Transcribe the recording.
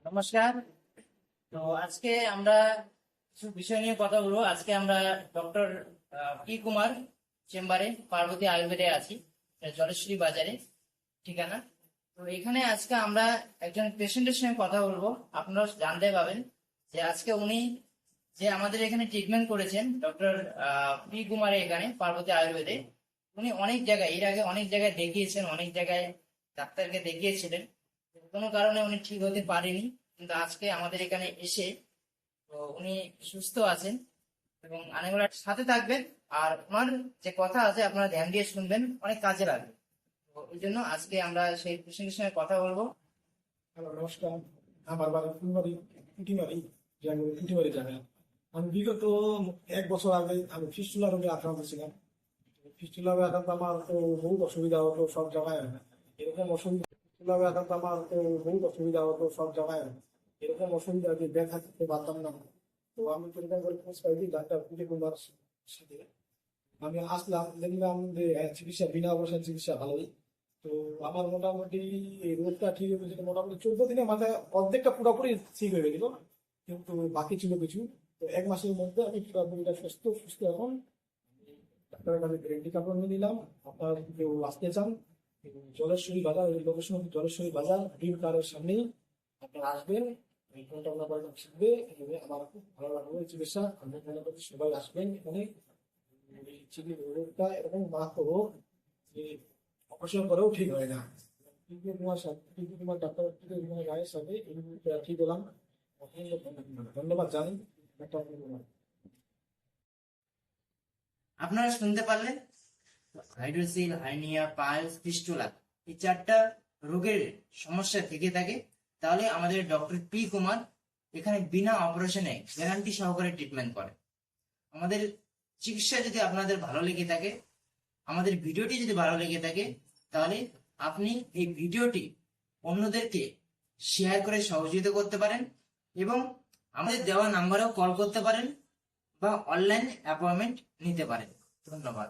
নমস্কার। তো আজকে আমরা কিছু বিষয় নিয়ে কথা বলবো। আজকে আমরা ডক্টর পি কুমার চেম্বারে পার্বতী আয়ুর্বেদে আছি, জলেশ্বরী বাজারে ঠিকানা। তো এখানে আজকে আমরা একজন পেশেন্টের সঙ্গে কথা বলবো। আপনারা জানতে পাবেন যে আজকে উনি যে আমাদের এখানে ট্রিটমেন্ট করেছেন ডক্টর পি কুমার এখানে পার্বতী আয়ুর্বেদে। উনি অনেক জায়গায় এর আগে অনেক জায়গায় দেখিয়েছেন, অনেক জায়গায় ডাক্তারকে দেখিয়েছিলেন, কোনো কারণে উনি ঠিক হতে পারেনি। কিন্তু আজকে আমাদের এখানে এসে তো উনি সুস্থ আছেন এবং আনেগুলার সাথে থাকবেন। আর ওনার যে কথা আছে আপনারা ধ্যান দিয়ে শুনবেন, অনেক কাজে লাগবে। তো এই জন্য আজকে আমরা সেই পেশেন্টের সঙ্গে কথা বলবো। হ্যালো, নমস্কার। আমার বাড়ি ফুলবাড়ি, পুঁটিমারি, জায়গায় পুঁটিমারি জায়গায়। আমি বিগত 1 বছর আগে আমি ফিস্টুলা রোগে আক্রান্ত ছিলাম। ফিস্টুলা রোগে আক্রান্ত আমার তো বহুত অসুবিধা হতো সব জায়গায়। এরকম অসুবিধা ফিস্টুলা রোগে আক্রান্ত আমার তো বহুত অসুবিধা হতো সব জায়গায়। এরকম অসুবিধা যে দেখা করতে পারতাম না। তো আমি চিন্তা করে খোঁজ পাইছি ডাক্তার পুঁটি কুমার সাথে। আমি আসলাম, দেখলাম যে চিকিৎসা বিনা পয়সায় চিকিৎসা ভালোই। তো আমার মোটামুটি এই রোগটা ঠিক হয়ে গেছিল মোটামুটি 14 দিনের মাথায় অর্ধেকটা পুরোপুরি ঠিক হয়ে গেছিল, কিন্তু বাকি ছিল কিছু। তো 1 মাসের মধ্যে আমি পুরোপুরিটা সুস্থ সুস্থ এখন। ডাক্তারের কাছে গ্যারেন্টি কার্ড নিয়ে নিলাম। আপনার কেউ আসতে চান, জলেশ্বরী বাজার, ওই লোকেশন জলেশ্বরী বাজার ডিম কারের সামনেই আপনারা আসবেন। এই ফোনটা আপনার বাড়িতে শিখবে, আমার খুব ভালো লাগবে এই চিকিৎসা। আমি মনে করছি সবাই আসবেন এখানে। এই চিকিৎসা রোগটা এরকম মারাত্মক রোগ যে অপারেশন করেও ঠিক হয় না। কিন্তু তোমার ডাক্তার রায়ের সাথে এই মুহূর্তে ঠিক হলাম। ধন্যবাদ জানি ডাক্তার। আপনারা শুনতে পারলেন, হাইড্রোসিল, হার্নিয়া, পাইলস, ফিস্টুলা এই 4টা রোগের সমস্যা থেকে থাকে, তাহলে আমাদের ডক্টর পি কুমার এখানে বিনা অপারেশনে গ্যারান্টি সহকারে ট্রিটমেন্ট করে। আমাদের চিকিৎসা যদি আপনাদের ভালো লেগে থাকে, আমাদের ভিডিওটি যদি ভালো লেগে থাকে, তাহলে আপনি এই ভিডিওটি অন্যদেরকে শেয়ার করে সহযোগিতা করতে পারেন এবং আমাদের দেওয়া নাম্বারেও কল করতে পারেন বা অনলাইন অ্যাপয়েন্টমেন্ট নিতে পারেন। ধন্যবাদ।